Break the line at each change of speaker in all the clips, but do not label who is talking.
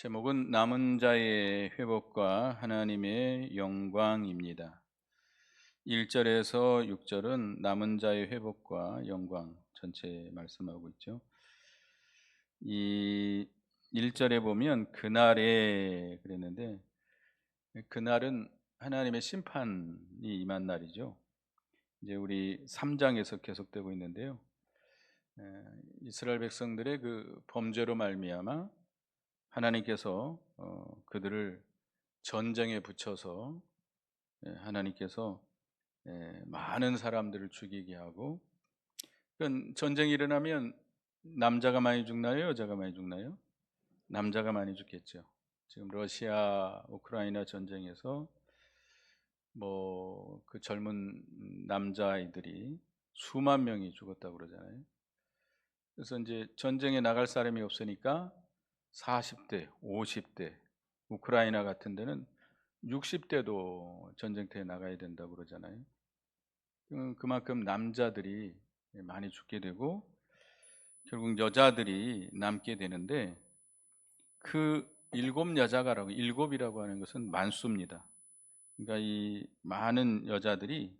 제목은 남은 자의 회복과 하나님의 영광입니다. 1절에서 6절은 남은 자의 회복과 영광 전체 말씀하고 있죠. 이 1절에 보면 그날에 그랬는데, 그날은 하나님의 심판이 임한 날이죠. 이제 우리 3장에서 계속되고 있는데요. 에, 이스라엘 백성들의 그 범죄로 말미암아 하나님께서 그들을 전쟁에 붙여서 하나님께서 많은 사람들을 죽이게 하고, 그건 전쟁이 일어나면 남자가 많이 죽나요? 여자가 많이 죽나요? 남자가 많이 죽겠죠. 지금 러시아 우크라이나 전쟁에서 뭐 그 젊은 남자아이들이 수만 명이 죽었다고 그러잖아요. 그래서 이제 전쟁에 나갈 사람이 없으니까 40대, 50대, 우크라이나 같은 데는 60대도 전쟁터에 나가야 된다고 그러잖아요. 그만큼 남자들이 많이 죽게 되고 결국 여자들이 남게 되는데, 그 일곱 여자가라고, 일곱이라고 하는 것은 만수입니다. 그러니까 이 많은 여자들이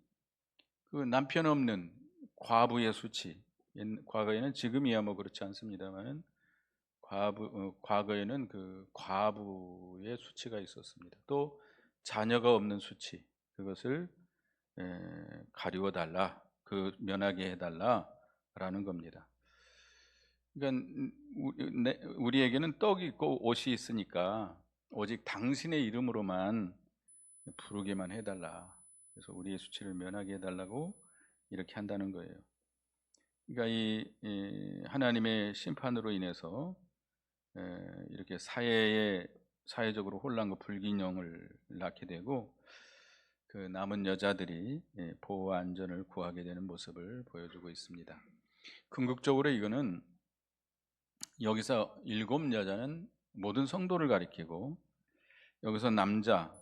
그 남편 없는 과부의 수치, 과거에는, 지금이야 뭐 그렇지 않습니다만은 과거에는 그 과부의 수치가 있었습니다. 또 자녀가 없는 수치, 그것을 가리워 달라, 그 면하게 해달라라는 겁니다. 그러니까 우리에게는 떡이 있고 옷이 있으니까 오직 당신의 이름으로만 부르게만 해달라. 그래서 우리의 수치를 면하게 해달라고 이렇게 한다는 거예요. 그러니까 이 하나님의 심판으로 인해서 이렇게 사회적으로 혼란과 불균형을 낳게 되고, 그 남은 여자들이 보호와 안전을 구하게 되는 모습을 보여주고 있습니다. 궁극적으로 이거는, 여기서 일곱 여자는 모든 성도를 가리키고, 여기서 남자는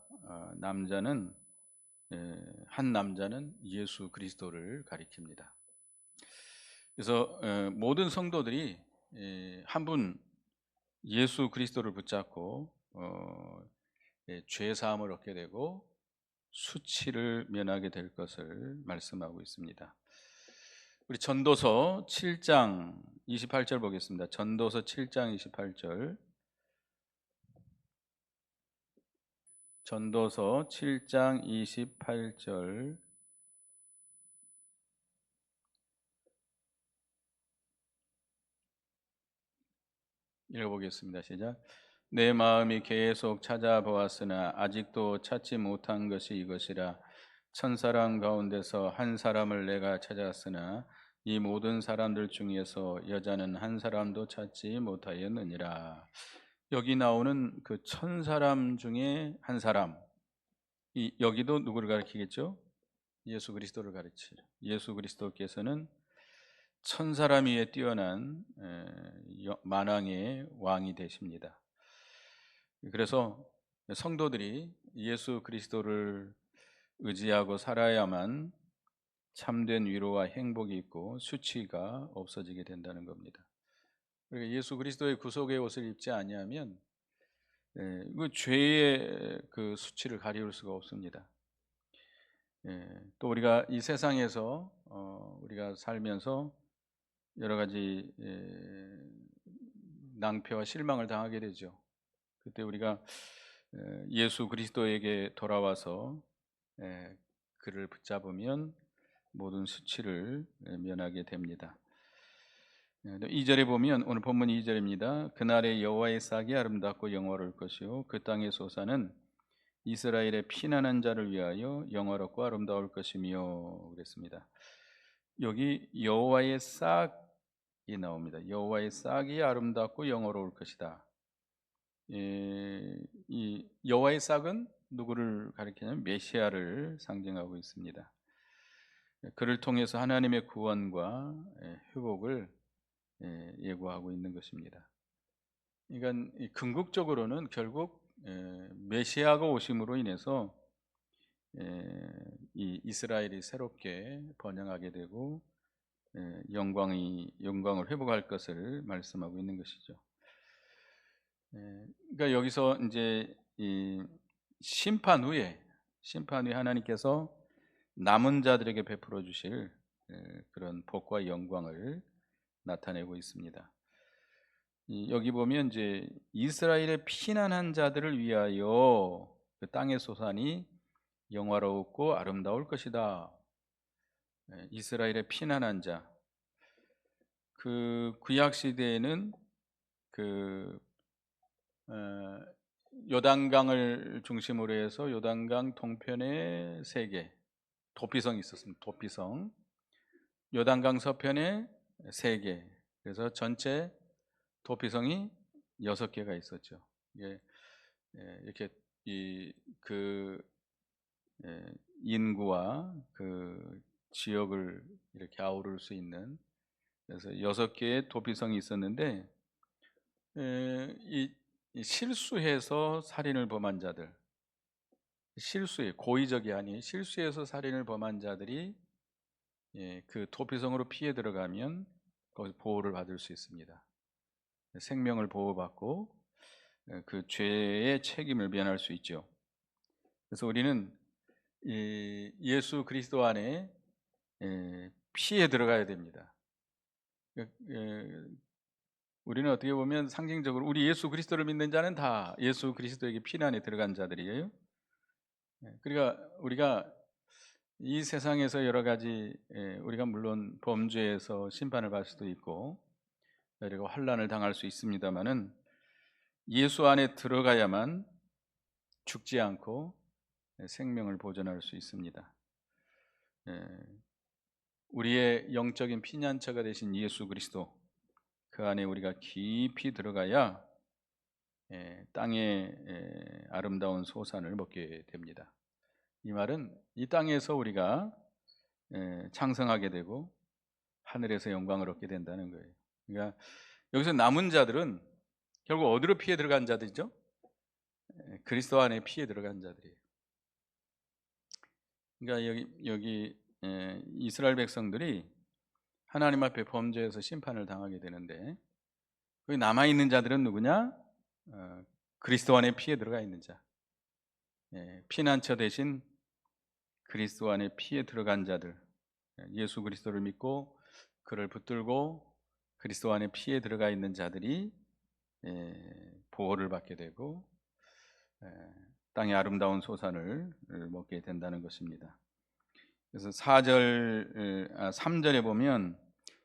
한 남자는 예수 그리스도를 가리킵니다. 그래서 모든 성도들이 한 분 예수 그리스도를 붙잡고 죄 사함을 얻게 되고 수치를 면하게 될 것을 말씀하고 있습니다. 우리 전도서 7장 28절 보겠습니다. 전도서 7장 28절. 전도서 7장 28절 읽어보겠습니다. 시작. 내 마음이 계속 찾아보았으나 아직도 찾지 못한 것이 이것이라. 천사람 가운데서 한 사람을 내가 찾았으나 이 모든 사람들 중에서 여자는 한 사람도 찾지 못하였느니라. 여기 나오는 그 천사람 중에 한 사람, 여기도 누구를 가리키겠죠? 예수 그리스도를 가르치죠. 예수 그리스도께서는 천사람 위에 뛰어난 만왕의 왕이 되십니다. 그래서 성도들이 예수 그리스도를 의지하고 살아야만 참된 위로와 행복이 있고 수치가 없어지게 된다는 겁니다. 그러니까 예수 그리스도의 구속의 옷을 입지 아니하면 그 죄의 그 수치를 가리울 수가 없습니다. 또 우리가 이 세상에서 우리가 살면서 여러 가지 낭패와 실망을 당하게 되죠. 그때 우리가 예수 그리스도에게 돌아와서 그를 붙잡으면 모든 수치를 면하게 됩니다. 2절에 보면, 오늘 본문 2절입니다. 그날의 여호와의 싹이 아름답고 영화로울 것이요 그 땅의 소사는 이스라엘의 피난한 자를 위하여 영화롭고 아름다울 것이며 그랬습니다. 여기 여호와의 싹이 나옵니다. 여호와의 싹이 아름답고 영화로울 것이다. 이 여호와의 싹은 누구를 가리키냐면 메시아를 상징하고 있습니다. 그를 통해서 하나님의 구원과 회복을 예고하고 있는 것입니다. 그러니까 궁극적으로는 결국 메시아가 오심으로 인해서 이 이스라엘이 새롭게 번영하게 되고 영광을 회복할 것을 말씀하고 있는 것이죠. 그러니까 여기서 이제 이 심판 후에 하나님께서 남은 자들에게 베풀어 주실 그런 복과 영광을 나타내고 있습니다. 여기 보면 이제 이스라엘의 피난한 자들을 위하여 그 땅의 소산이 영화롭고 아름다울 것이다. 이스라엘의 피난한 자. 그 구약 시대에는 그 어, 요단강을 중심으로 해서 요단강 동편에 세 개 도피성이 있었습니다. 도피성. 요단강 서편에 세 개. 그래서 전체 도피성이 6개가 있었죠. 이게 이렇게 그 인구와 그 지역을 이렇게 아우를 수 있는, 그래서 6개의 도피성이 있었는데 이 실수해서 살인을 범한 자들, 고의적이 아닌 실수해서 살인을 범한 자들이 그 도피성으로 피해 들어가면 거기서 보호를 받을 수 있습니다. 생명을 보호받고 그 죄의 책임을 면할 수 있죠. 그래서 우리는 예수 그리스도 안에 피해 들어가야 됩니다. 우리는 어떻게 보면 상징적으로 우리 예수 그리스도를 믿는 자는 다 예수 그리스도에게 피난에 들어간 자들이에요. 그러니까 우리가 이 세상에서 여러 가지 우리가 물론 범죄에서 심판을 받을 수도 있고 그리고 환난을 당할 수 있습니다만은 예수 안에 들어가야만 죽지 않고 생명을 보존할 수 있습니다. 우리의 영적인 피난처가 되신 예수 그리스도, 그 안에 우리가 깊이 들어가야 땅의 아름다운 소산을 먹게 됩니다. 이 말은 이 땅에서 우리가 창성하게 되고 하늘에서 영광을 얻게 된다는 거예요. 그러니까 여기서 남은 자들은 결국 어디로 피해 들어간 자들이죠? 그리스도 안에 피해 들어간 자들이에요. 그러니까 여기 이스라엘 백성들이 하나님 앞에 범죄해서 심판을 당하게 되는데, 거기 남아 있는 자들은 누구냐? 그리스도 안에 피해 들어가 있는 자, 피난처 대신 그리스도 안에 피해 들어간 자들, 예수 그리스도를 믿고 그를 붙들고 그리스도 안에 피해 들어가 있는 자들이 보호를 받게 되고 땅의 아름다운 소산을 먹게 된다는 것입니다. 그래서 3절에 보면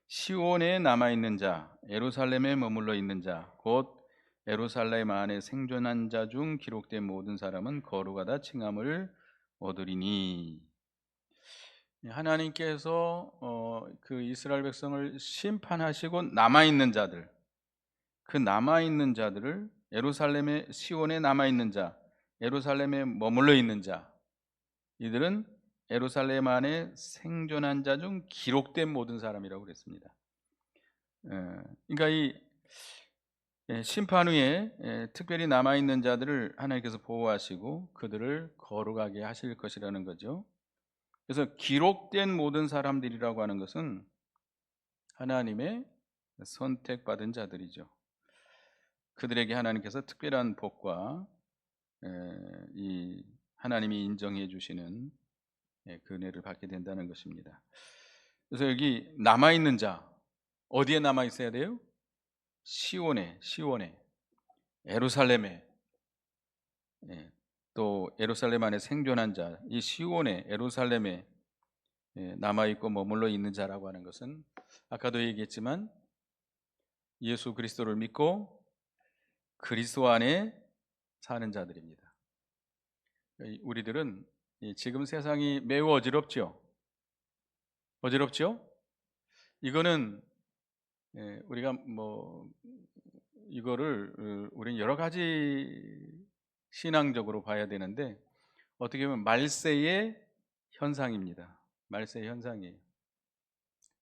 시온에 남아 있는 자, 예루살렘에 머물러 있는 자, 곧 예루살렘 안에 생존한 자 중 기록된 모든 사람은 거룩하다 칭함을 얻으리니. 하나님께서 그 이스라엘 백성을 심판하시고 남아 있는 자들, 그 남아 있는 자들을 예루살렘의 시온에 남아 있는 자, 예루살렘에 머물러 있는 자, 이들은 예루살렘 안에 생존한 자 중 기록된 모든 사람이라고 그랬습니다. 그러니까 이 심판 후에 특별히 남아 있는 자들을 하나님께서 보호하시고 그들을 거룩하게 하실 것이라는 거죠. 그래서 기록된 모든 사람들이라고 하는 것은 하나님의 선택받은 자들이죠. 그들에게 하나님께서 특별한 복과 이 하나님이 인정해 주시는 그 은혜를 받게 된다는 것입니다. 그래서 여기 남아 있는 자, 어디에 남아 있어야 돼요? 시온에, 예루살렘에, 또 예루살렘 안에 생존한 자, 이 시온에, 예루살렘에 남아 있고 머물러 있는 자라고 하는 것은 아까도 얘기했지만 예수 그리스도를 믿고 그리스도 안에 사는 자들입니다. 우리들은 지금 세상이 매우 어지럽죠. 이거는 우리가 뭐 이거를 우리는 여러 가지 신앙적으로 봐야 되는데 어떻게 보면 말세의 현상입니다. 말세의 현상이에요.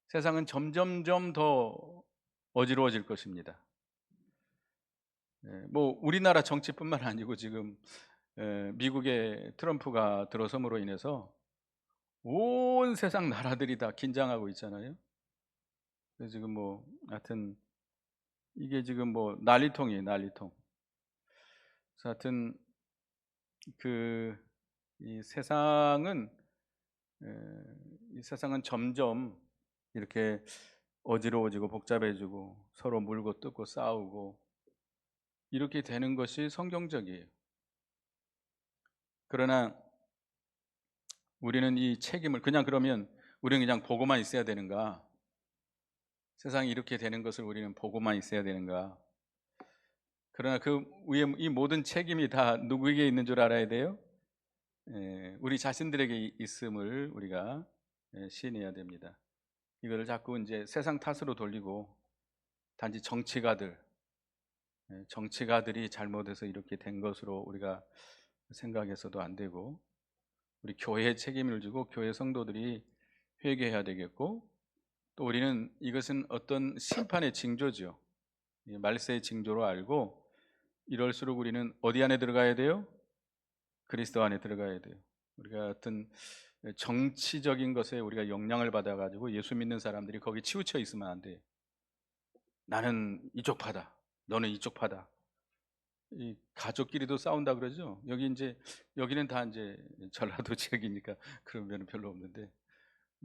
세상은 점점점 더 어지러워질 것입니다. 뭐 우리나라 정치뿐만 아니고 지금 미국의 트럼프가 들어섬으로 인해서 온 세상 나라들이 다 긴장하고 있잖아요. 그래서 지금 뭐 하여튼 이게 지금 뭐 난리통이에요, 난리통. 그래서 하여튼 이 세상은 에, 이 세상은 점점 이렇게 어지러워지고 복잡해지고 서로 물고 뜯고 싸우고 이렇게 되는 것이 성경적이에요. 그러나 우리는 이 책임을 그러면 우리는 그냥 보고만 있어야 되는가? 세상이 이렇게 되는 것을 우리는 보고만 있어야 되는가? 그러나 그 위에 이 모든 책임이 다 누구에게 있는 줄 알아야 돼요? 우리 자신들에게 있음을 우리가 시인해야 됩니다. 이거를 자꾸 이제 세상 탓으로 돌리고 단지 정치가들이 잘못해서 이렇게 된 것으로 우리가 생각해서도 안 되고, 우리 교회에 책임을 지고 교회 성도들이 회개해야 되겠고, 또 우리는 이것은 어떤 심판의 징조죠. 말세의 징조로 알고, 이럴수록 우리는 어디 안에 들어가야 돼요? 그리스도 안에 들어가야 돼요. 우리가 어떤 정치적인 것에 우리가 영향을 받아가지고 예수 믿는 사람들이 거기 치우쳐 있으면 안 돼요. 나는 이쪽 파다, 너는 이쪽 파다. 이 가족끼리도 싸운다 그러죠. 여기는 다 이제 전라도 지역이니까 그런 면은 별로 없는데,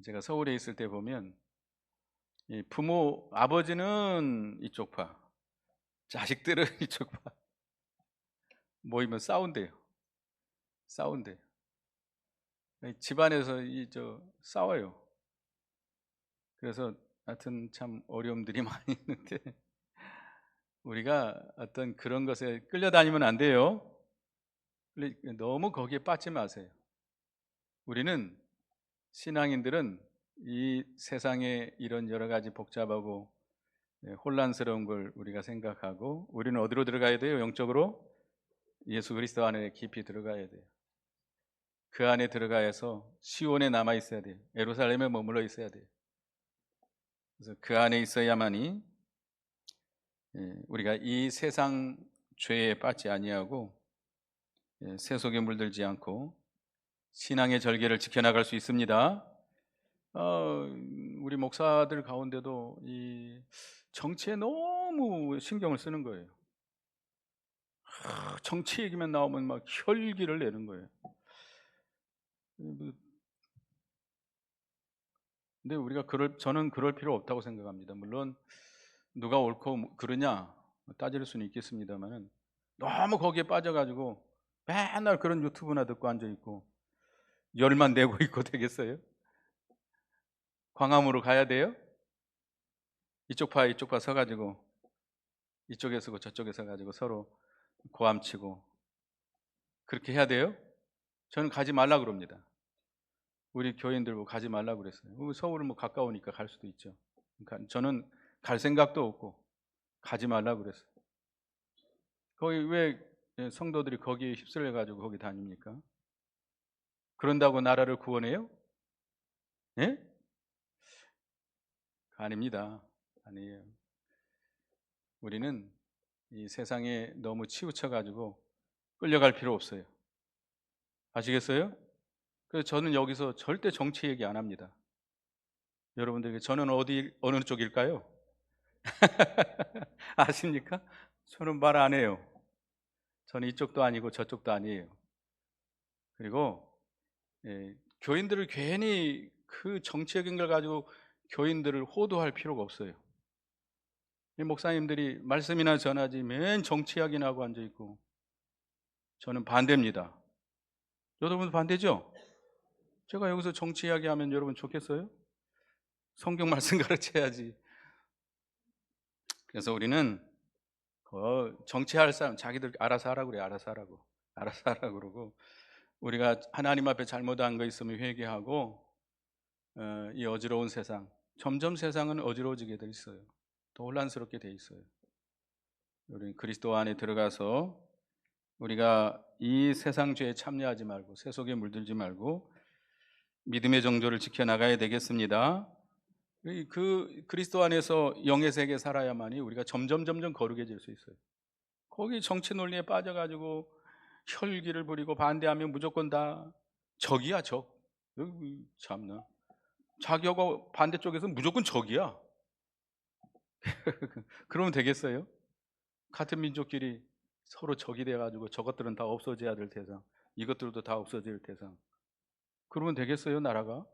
제가 서울에 있을 때 보면 이 부모 아버지는 이쪽 파, 자식들은 이쪽 파 모이면 싸운대요. 집안에서 싸워요. 그래서 하여튼 참 어려움들이 많이 있는데, 우리가 어떤 그런 것에 끌려다니면 안 돼요. 너무 거기에 빠지지 마세요. 우리는 신앙인들은 이 세상에 이런 여러 가지 복잡하고 혼란스러운 걸 우리가 생각하고, 우리는 어디로 들어가야 돼요? 영적으로 예수 그리스도 안에 깊이 들어가야 돼요. 그 안에 들어가서 시온에 남아 있어야 돼요. 예루살렘에 머물러 있어야 돼요. 그래서 그 안에 있어야만이 우리가 이 세상 죄에 빠지지 아니하고 세속에 물들지 않고 신앙의 절개를 지켜나갈 수 있습니다. 우리 목사들 가운데도 이 정치에 너무 신경을 쓰는 거예요. 정치 얘기만 나오면 막 혈기를 내는 거예요. 근데 저는 그럴 필요 없다고 생각합니다. 물론 누가 옳고 그러냐 따질 수는 있겠습니다만은, 너무 거기에 빠져가지고 맨날 그런 유튜브나 듣고 앉아 있고 열만 내고 있고 되겠어요? 광화문으로 가야 돼요? 이쪽 파 서가지고 이쪽에 서고 저쪽에 서가지고 서로 고함치고 그렇게 해야 돼요? 저는 가지 말라 그럽니다. 우리 교인들 보고 가지 말라 그랬어요. 서울은 뭐 가까우니까 갈 수도 있죠. 그러니까 저는 갈 생각도 없고 가지 말라 그랬어요. 거기 왜 성도들이 거기에 휩쓸려 가지고 거기 다닙니까? 그런다고 나라를 구원해요? 예? 아닙니다. 아니에요. 우리는 이 세상에 너무 치우쳐 가지고 끌려갈 필요 없어요. 아시겠어요? 그래서 저는 여기서 절대 정치 얘기 안 합니다. 여러분들에게 저는 어느 쪽일까요? 아십니까? 저는 말 안 해요. 저는 이쪽도 아니고 저쪽도 아니에요. 그리고 교인들을 괜히 그 정치적인 걸 가지고 교인들을 호도할 필요가 없어요. 이 목사님들이 말씀이나 전하지 맨 정치 이야기나 하고 앉아 있고, 저는 반대입니다. 여러분 반대죠? 제가 여기서 정치 이야기하면 여러분 좋겠어요? 성경 말씀 가르쳐야지. 그래서 우리는 정치할 사람 자기들 알아서 하라고 그래요. 알아서 하라고 그러고, 우리가 하나님 앞에 잘못한 거 있으면 회개하고, 이 어지러운 세상, 점점 세상은 어지러워지게 돼 있어요. 더 혼란스럽게 돼 있어요. 우리는 그리스도 안에 들어가서 우리가 이 세상 죄에 참여하지 말고 세속에 물들지 말고 믿음의 정조를 지켜나가야 되겠습니다. 그 그리스도 안에서 영의 세계 살아야만이 우리가 점점 거룩해질 수 있어요. 거기 정치 논리에 빠져가지고 혈기를 부리고 반대하면 무조건 다 적이야, 적. 참나. 자기하고 반대쪽에서 무조건 적이야. 그러면 되겠어요? 같은 민족끼리 서로 적이 돼가지고 저것들은 다 없어져야 될 대상, 이것들도 다 없어질 대상. 그러면 되겠어요, 나라가?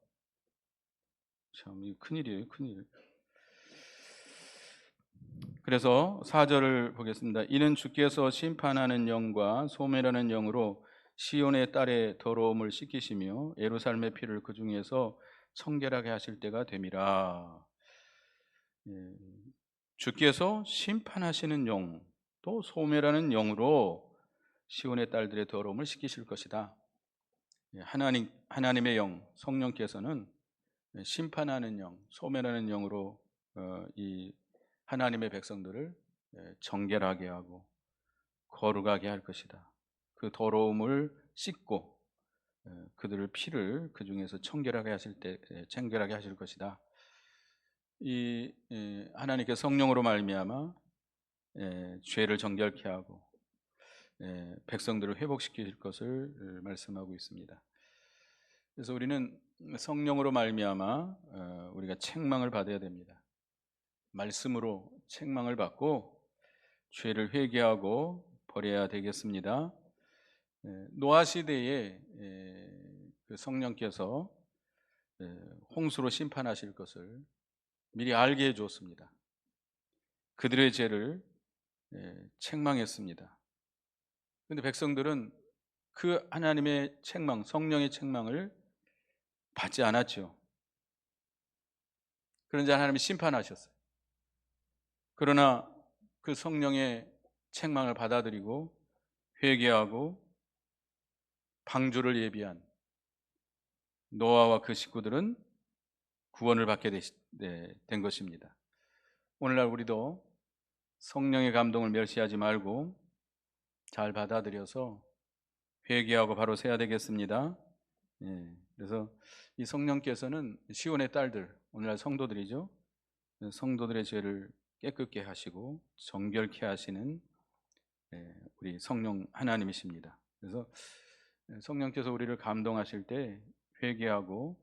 참, 이 큰일이에요, 큰일. 그래서 4절을 보겠습니다. 이는 주께서 심판하는 영과 소멸하는 영으로 시온의 딸의 더러움을 씻기시며 예루살렘의 피를 그 중에서 청결하게 하실 때가 됨이라. 예, 주께서 심판하시는 영, 또 소멸하는 영으로 시온의 딸들의 더러움을 씻기실 것이다. 예, 하나님의 영, 성령께서는 심판하는 영, 소멸하는 영으로 이 하나님의 백성들을 정결하게 하고 거룩하게 할 것이다. 그 더러움을 씻고 그들의 피를 그 중에서 청결하게 하실 때 청결하게 하실 것이다. 이 하나님께 성령으로 말미암아 죄를 정결케 하고 백성들을 회복시킬 것을 말씀하고 있습니다. 그래서 우리는 성령으로 말미암아 우리가 책망을 받아야 됩니다. 말씀으로 책망을 받고 죄를 회개하고 버려야 되겠습니다. 노아 시대에 그 성령께서 홍수로 심판하실 것을 미리 알게 해주었습니다. 그들의 죄를 책망했습니다. 그런데 백성들은 그 하나님의 책망, 성령의 책망을 받지 않았죠. 그런데 하나님이 심판하셨어요. 그러나 그 성령의 책망을 받아들이고 회개하고 방주를 예비한 노아와 그 식구들은 구원을 받게 된 것입니다. 오늘날 우리도 성령의 감동을 멸시하지 말고 잘 받아들여서 회개하고 바로 세야 되겠습니다. 그래서 이 성령께서는 시온의 딸들, 오늘날 성도들이죠. 성도들의 죄를 깨끗게 하시고 정결케 하시는 우리 성령 하나님이십니다. 그래서 성령께서 우리를 감동하실 때 회개하고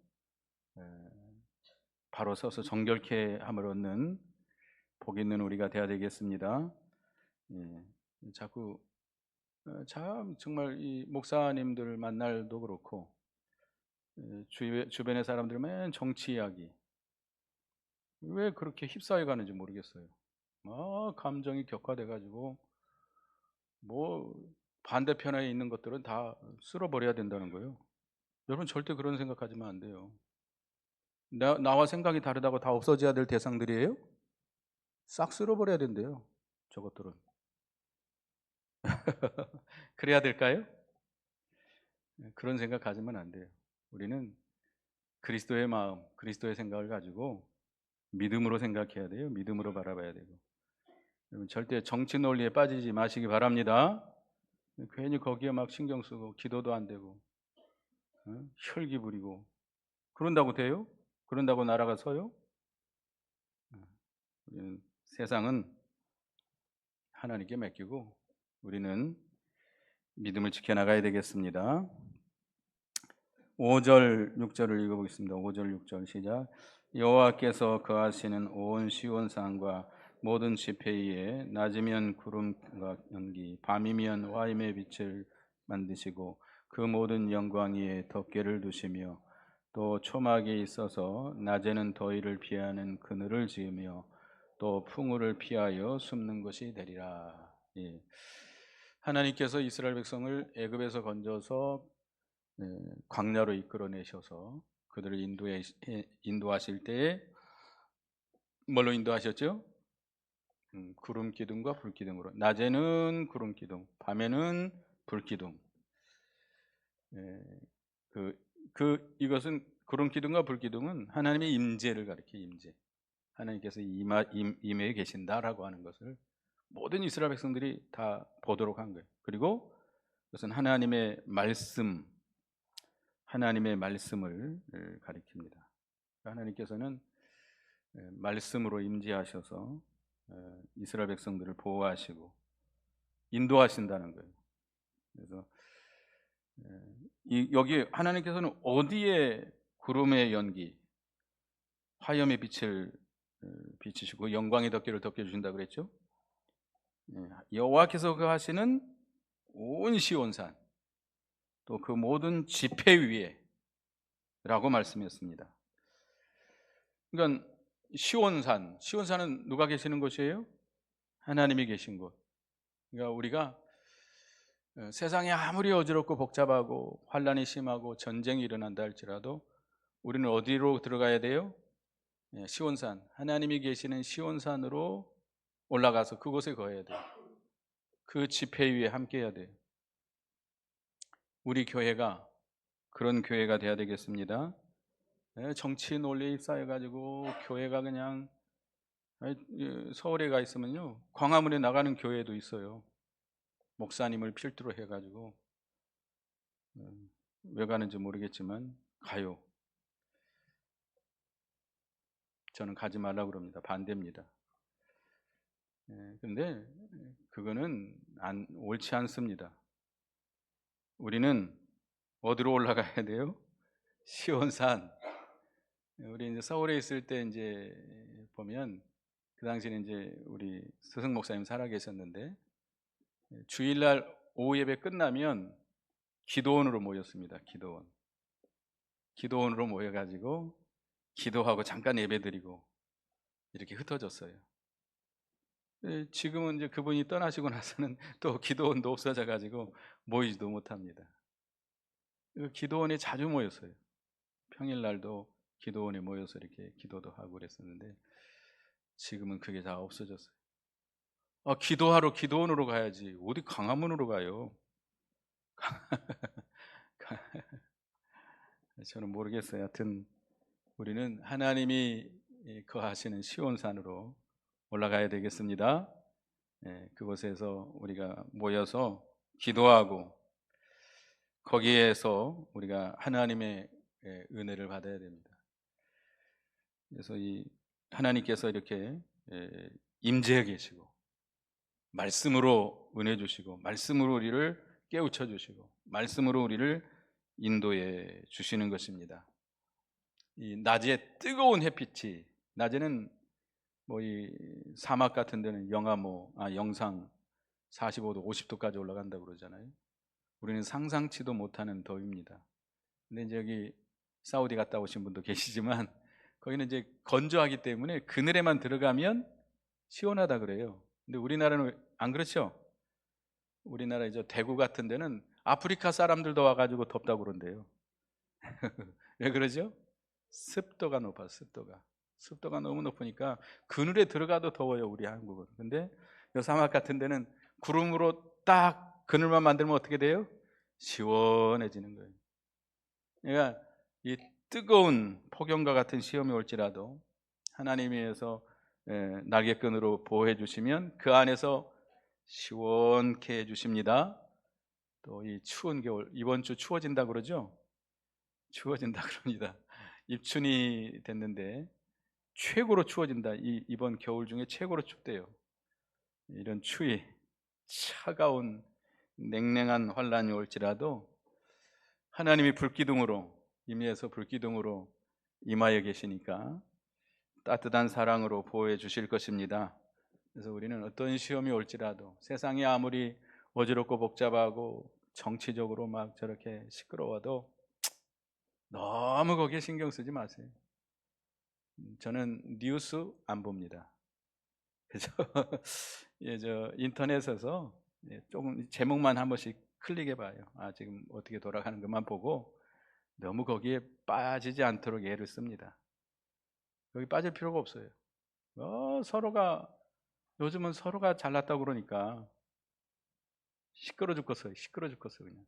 바로 서서 정결케 함을 얻는 복 있는 우리가 되어야 되겠습니다. 자꾸 참 정말 이 목사님들 만날도 그렇고 주변의 사람들 맨 정치 이야기 왜 그렇게 휩싸여 가는지 모르겠어요. 감정이 격화돼 가지고 뭐 반대편에 있는 것들은 다 쓸어버려야 된다는 거예요. 여러분 절대 그런 생각하시면 안 돼요. 나와 생각이 다르다고 다 없어져야 될 대상들이에요? 싹 쓸어버려야 된대요. 저것들은. 그래야 될까요? 그런 생각 가지면 안 돼요. 우리는 그리스도의 마음, 그리스도의 생각을 가지고 믿음으로 생각해야 돼요. 믿음으로 바라봐야 되고. 여러분 절대 정치 논리에 빠지지 마시기 바랍니다. 괜히 거기에 막 신경 쓰고 기도도 안 되고 혈기 부리고 그런다고 돼요? 그런다고 나라가 서요? 우리는 세상은 하나님께 맡기고 우리는 믿음을 지켜나가야 되겠습니다. 5절 6절을 읽어보겠습니다. 5절 6절 시작. 여호와께서 거하시는 온 시온산과 모든 지폐위에 낮이면 구름과 연기 밤이면 화염의 빛을 만드시고 그 모든 영광 위에 덮개를 두시며 또 초막에 있어서 낮에는 더위를 피하는 그늘을 지으며 또 풍우를 피하여 숨는 것이 되리라. 예. 하나님께서 이스라엘 백성을 애굽에서 건져서 광야로 이끌어내셔서 그들을 인도하실 때에 뭘로 인도하셨죠? 구름 기둥과 불 기둥으로. 낮에는 구름 기둥, 밤에는 불 기둥. 이것은 구름 기둥과 불 기둥은 하나님의 임재를 가리켜 임재. 하나님께서 임해 계신다라고 하는 것을 모든 이스라엘 백성들이 다 보도록 한 거예요. 그리고 그것은 하나님의 말씀을 가리킵니다. 하나님께서는 말씀으로 임재하셔서 이스라엘 백성들을 보호하시고 인도하신다는 거예요. 그래서 여기 하나님께서는 어디에 구름의 연기, 화염의 빛을 비치시고 영광의 덮개를 덮여주신다 그랬죠? 여호와께서 거하시는 온 시온산 또 그 모든 지폐 위에라고 말씀했습니다. 그러니까 시온산은 누가 계시는 곳이에요? 하나님이 계신 곳. 그러니까 우리가 세상이 아무리 어지럽고 복잡하고 환란이 심하고 전쟁이 일어난다 할지라도 우리는 어디로 들어가야 돼요? 시온산, 하나님이 계시는 시온산으로 올라가서 그곳에 거해야 돼요. 그 지폐 위에 함께 해야 돼요. 우리 교회가 그런 교회가 돼야 되겠습니다. 정치 논리에 휩싸여가지고 교회가 그냥 서울에 가 있으면요 광화문에 나가는 교회도 있어요. 목사님을 필두로 해가지고 왜 가는지 모르겠지만 가요. 저는 가지 말라고 그럽니다. 반대입니다. 근데 그거는 옳지 않습니다. 우리는 어디로 올라가야 돼요? 시온산. 우리 이제 서울에 있을 때 이제 보면 그 당시에는 이제 우리 스승 목사님 살아 계셨는데 주일날 오후 예배 끝나면 기도원으로 모였습니다. 기도원으로 모여가지고 기도하고 잠깐 예배드리고 이렇게 흩어졌어요. 지금은 이제 그분이 떠나시고 나서는 또 기도원도 없어져가지고 모이지도 못합니다. 기도원에 자주 모였어요. 평일날도 기도원에 모여서 이렇게 기도도 하고 그랬었는데 지금은 그게 다 없어졌어요. 기도하러 기도원으로 가야지 어디 광화문으로 가요. 저는 모르겠어요. 하여튼 우리는 하나님이 거하시는 시온산으로 올라가야 되겠습니다. 그곳에서 우리가 모여서 기도하고 거기에서 우리가 하나님의 은혜를 받아야 됩니다. 그래서 이 하나님께서 이렇게 임재해 계시고 말씀으로 은혜 주시고 말씀으로 우리를 깨우쳐 주시고 말씀으로 우리를 인도해 주시는 것입니다. 이 낮에 뜨거운 햇빛이 낮에는 뭐 이 사막 같은 데는 영상 45도, 50도까지 올라간다고 그러잖아요. 우리는 상상치도 못하는 더위입니다. 근데 이제 여기 사우디 갔다 오신 분도 계시지만 거기는 이제 건조하기 때문에 그늘에만 들어가면 시원하다 그래요. 근데 우리나라는 안 그렇죠? 우리나라 이제 대구 같은 데는 아프리카 사람들도 와가지고 덥다고 그런대요. 왜 그러죠? 습도가 높아, 습도가 너무 높으니까 그늘에 들어가도 더워요, 우리 한국은. 근데 이 사막 같은 데는 구름으로 딱 그늘만 만들면 어떻게 돼요? 시원해지는 거예요. 그러니까 이 뜨거운 폭염과 같은 시험이 올지라도 하나님에 의해서 날개끈으로 보호해 주시면 그 안에서 시원케 해 주십니다. 또 이 추운 겨울, 이번 주 추워진다 그러죠? 추워진다 그럽니다. 입춘이 됐는데 최고로 추워진다. 이번 겨울 중에 최고로 춥대요. 이런 추위, 차가운 냉랭한 환란이 올지라도 하나님이 불기둥으로 임의에서 불기둥으로 임하여 계시니까 따뜻한 사랑으로 보호해 주실 것입니다. 그래서 우리는 어떤 시험이 올지라도 세상이 아무리 어지럽고 복잡하고 정치적으로 막 저렇게 시끄러워도 너무 거기에 신경 쓰지 마세요. 저는 뉴스 안 봅니다. 그래서 저 인터넷에서 조금 제목만 한 번씩 클릭해 봐요. 지금 어떻게 돌아가는 것만 보고 너무 거기에 빠지지 않도록 애를 씁니다. 여기 빠질 필요가 없어요. 요즘은 서로가 잘났다고 그러니까 시끄러 죽겠어요. 그냥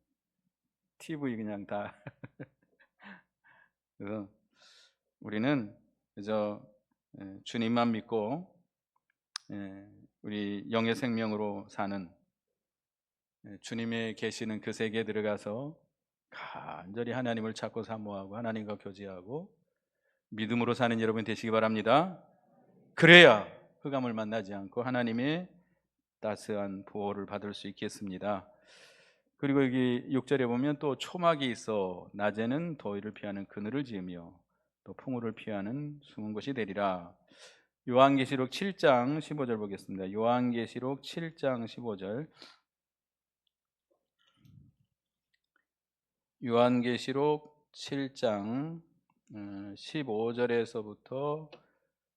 TV 그냥 다. 그래서 우리는 그저 주님만 믿고 우리 영의 생명으로 사는 주님의 계시는 그 세계에 들어가서 간절히 하나님을 찾고 사모하고 하나님과 교제하고 믿음으로 사는 여러분 되시기 바랍니다. 그래야 흑암을 만나지 않고 하나님의 따스한 보호를 받을 수 있겠습니다. 그리고 여기 6절에 보면 또 초막이 있어 낮에는 더위를 피하는 그늘을 지으며 또 풍우를 피하는 숨은 곳이 되리라. 요한계시록 7장 15절 보겠습니다. 요한계시록 7장 15절. 요한계시록 7장 15절에서부터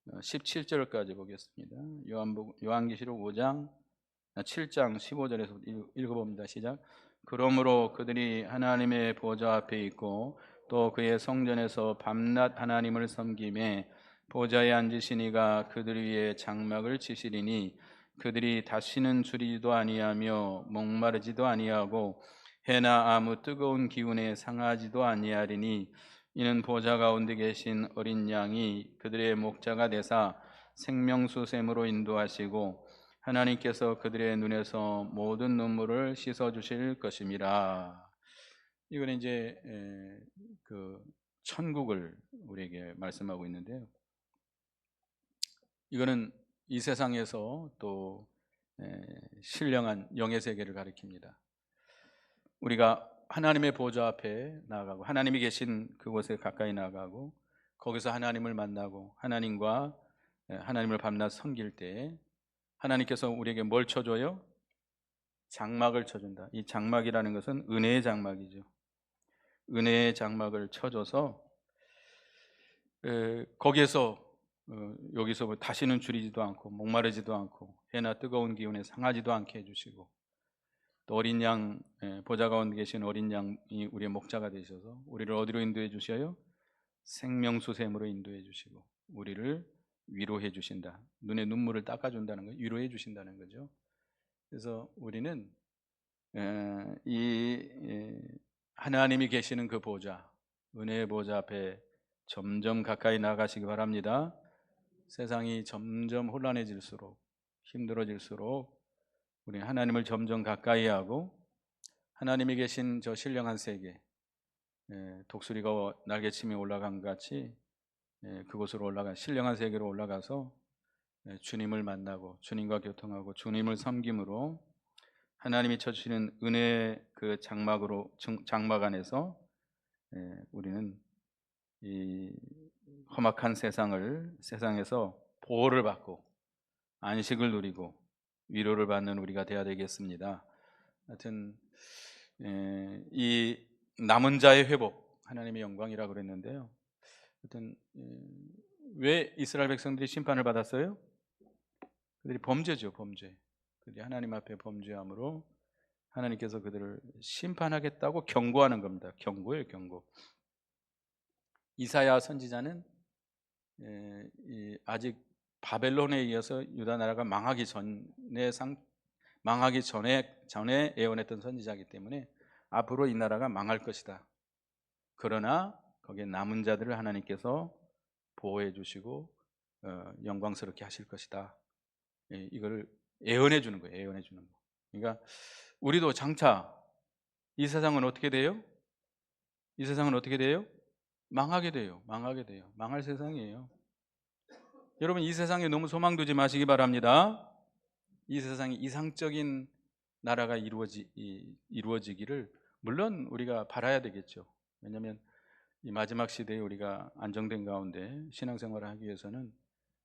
17절까지 보겠습니다. 요한계시록 5장 7장 15절에서 읽어봅니다. 시작. 그러므로 그들이 하나님의 보좌 앞에 있고 또 그의 성전에서 밤낮 하나님을 섬기매 보좌에 앉으신 이가 그들 위에 장막을 치시리니 그들이 다시는 줄이지도 아니하며 목마르지도 아니하고 해나 아무 뜨거운 기운에 상하지도 아니하리니 이는 보좌 가운데 계신 어린 양이 그들의 목자가 되사 생명수 샘으로 인도하시고 하나님께서 그들의 눈에서 모든 눈물을 씻어 주실 것임이라. 이건 이제 그 천국을 우리에게 말씀하고 있는데요. 이거는 이 세상에서 또 신령한 영의 세계를 가리킵니다. 우리가 하나님의 보좌 앞에 나아가고 하나님이 계신 그곳에 가까이 나아가고 거기서 하나님을 만나고 하나님을 밤낮 섬길 때 하나님께서 우리에게 뭘 쳐줘요? 장막을 쳐준다. 이 장막이라는 것은 은혜의 장막이죠. 은혜의 장막을 쳐줘서 거기에서 여기서 다시는 줄이지도 않고 목마르지도 않고 해나 뜨거운 기운에 상하지도 않게 해주시고 또 어린 양 보좌 가운데 계신 어린 양이 우리의 목자가 되셔서 우리를 어디로 인도해 주셔요? 생명수샘으로 인도해 주시고 우리를 위로해 주신다. 눈의 눈물을 닦아준다는 거예요. 위로해 주신다는 거죠. 그래서 우리는 하나님이 계시는 그 보좌, 은혜의 보좌 앞에 점점 가까이 나가시기 바랍니다. 세상이 점점 혼란해질수록 힘들어질수록 우리 하나님을 점점 가까이 하고 하나님이 계신 저 신령한 세계, 독수리가 날개치며 올라간 것 같이 그곳으로 신령한 세계로 올라가서 주님을 만나고 주님과 교통하고 주님을 섬김으로 하나님이 쳐주시는 은혜의 그 장막 안에서 우리는 이 험악한 세상에서 보호를 받고 안식을 누리고 위로를 받는 우리가 되어야 되겠습니다. 하여튼 이 남은 자의 회복, 하나님의 영광이라고 그랬는데요. 하여튼 왜 이스라엘 백성들이 심판을 받았어요? 그들이 범죄죠, 범죄. 그들이 하나님 앞에 범죄함으로 하나님께서 그들을 심판하겠다고 경고하는 겁니다. 경고예요, 경고. 이사야 선지자는 아직 바벨론에 의해서 유다 나라가 망하기 전에 예언했던 선지자이기 때문에 앞으로 이 나라가 망할 것이다. 그러나 거기에 남은 자들을 하나님께서 보호해 주시고 영광스럽게 하실 것이다. 이걸 예언해 주는 거예요. 예언해 주는 거. 그러니까 우리도 장차 이 세상은 어떻게 돼요? 이 세상은 어떻게 돼요? 망하게 돼요. 망하게 돼요. 망할 세상이에요. 여러분 이 세상에 너무 소망 두지 마시기 바랍니다. 이 세상에 이상적인 나라가 이루어지기를 물론 우리가 바라야 되겠죠. 왜냐하면 이 마지막 시대에 우리가 안정된 가운데 신앙생활을 하기 위해서는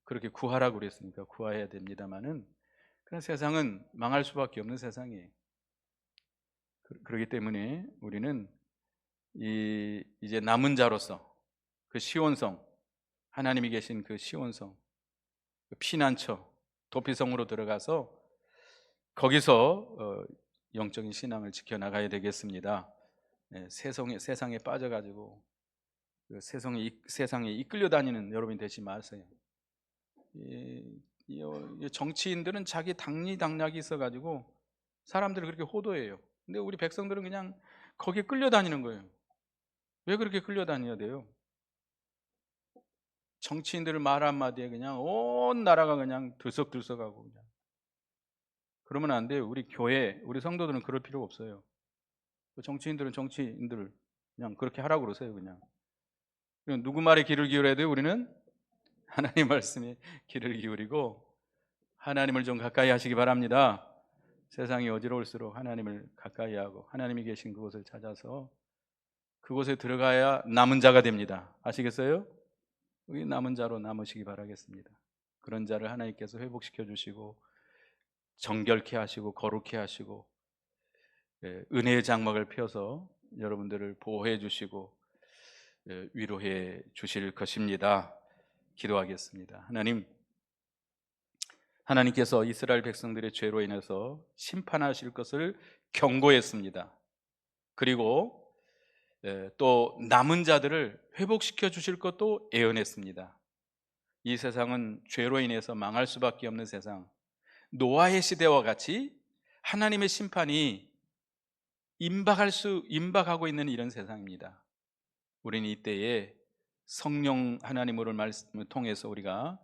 그렇게 구하라고 그랬으니까 구해야 됩니다만은 그런 세상은 망할 수밖에 없는 세상이에요. 그렇기 때문에 우리는 이제 남은 자로서 그 시온성, 하나님이 계신 그 시온성, 그 피난처, 도피성으로 들어가서 거기서 영적인 신앙을 지켜나가야 되겠습니다. 세상에 빠져가지고 그 세상에 이끌려 다니는 여러분이 되지 마세요. 정치인들은 자기 당리당략이 있어가지고 사람들을 그렇게 호도해요. 근데 우리 백성들은 그냥 거기에 끌려다니는 거예요. 왜 그렇게 끌려다녀야 돼요? 정치인들 말 한마디에 그냥 온 나라가 그냥 들썩들썩하고 그냥. 그러면 안 돼요. 우리 교회, 우리 성도들은 그럴 필요가 없어요. 정치인들은 정치인들 그냥 그렇게 하라고 그러세요. 그냥. 누구 말에 귀를 기울여야 돼요? 우리는 하나님 말씀에 귀를 기울이고 하나님을 좀 가까이 하시기 바랍니다. 세상이 어지러울수록 하나님을 가까이 하고 하나님이 계신 그곳을 찾아서 그곳에 들어가야 남은 자가 됩니다. 아시겠어요? 우리 남은 자로 남으시기 바라겠습니다. 그런 자를 하나님께서 회복시켜 주시고 정결케 하시고 거룩케 하시고 은혜의 장막을 펴서 여러분들을 보호해 주시고 위로해 주실 것입니다. 기도하겠습니다. 하나님께서 이스라엘 백성들의 죄로 인해서 심판하실 것을 경고했습니다. 그리고 또 남은 자들을 회복시켜 주실 것도 예언했습니다. 이 세상은 죄로 인해서 망할 수밖에 없는 세상, 노아의 시대와 같이 하나님의 심판이 임박하고 있는 이런 세상입니다. 우리는 이때에 성령 하나님으로 말씀을 통해서 우리가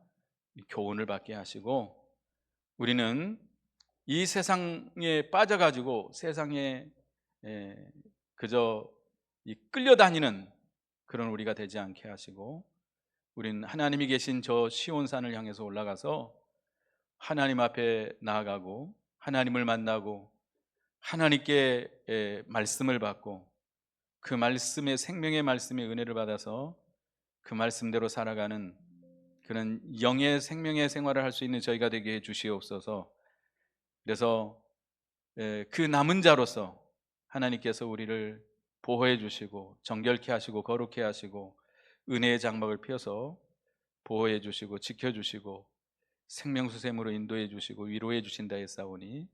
교훈을 받게 하시고, 우리는 이 세상에 빠져가지고 세상에 그저 끌려다니는 그런 우리가 되지 않게 하시고, 우리는 하나님이 계신 저 시온산을 향해서 올라가서 하나님 앞에 나아가고 하나님을 만나고 하나님께 말씀을 받고 그 말씀의 생명의 말씀의 은혜를 받아서 그 말씀대로 살아가는 그런 영의 생명의 생활을 할 수 있는 저희가 되게 해 주시옵소서. 그래서 그 남은 자로서 하나님께서 우리를 보호해 주시고 정결케 하시고 거룩케 하시고 은혜의 장막을 펴서 보호해 주시고 지켜 주시고 생명수샘으로 인도해 주시고 위로해 주신다 했사오니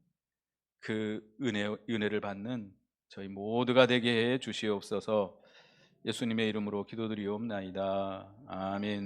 그 은혜를 받는 저희 모두가 되게 해 주시옵소서. 예수님의 이름으로 기도드리옵나이다. 아멘.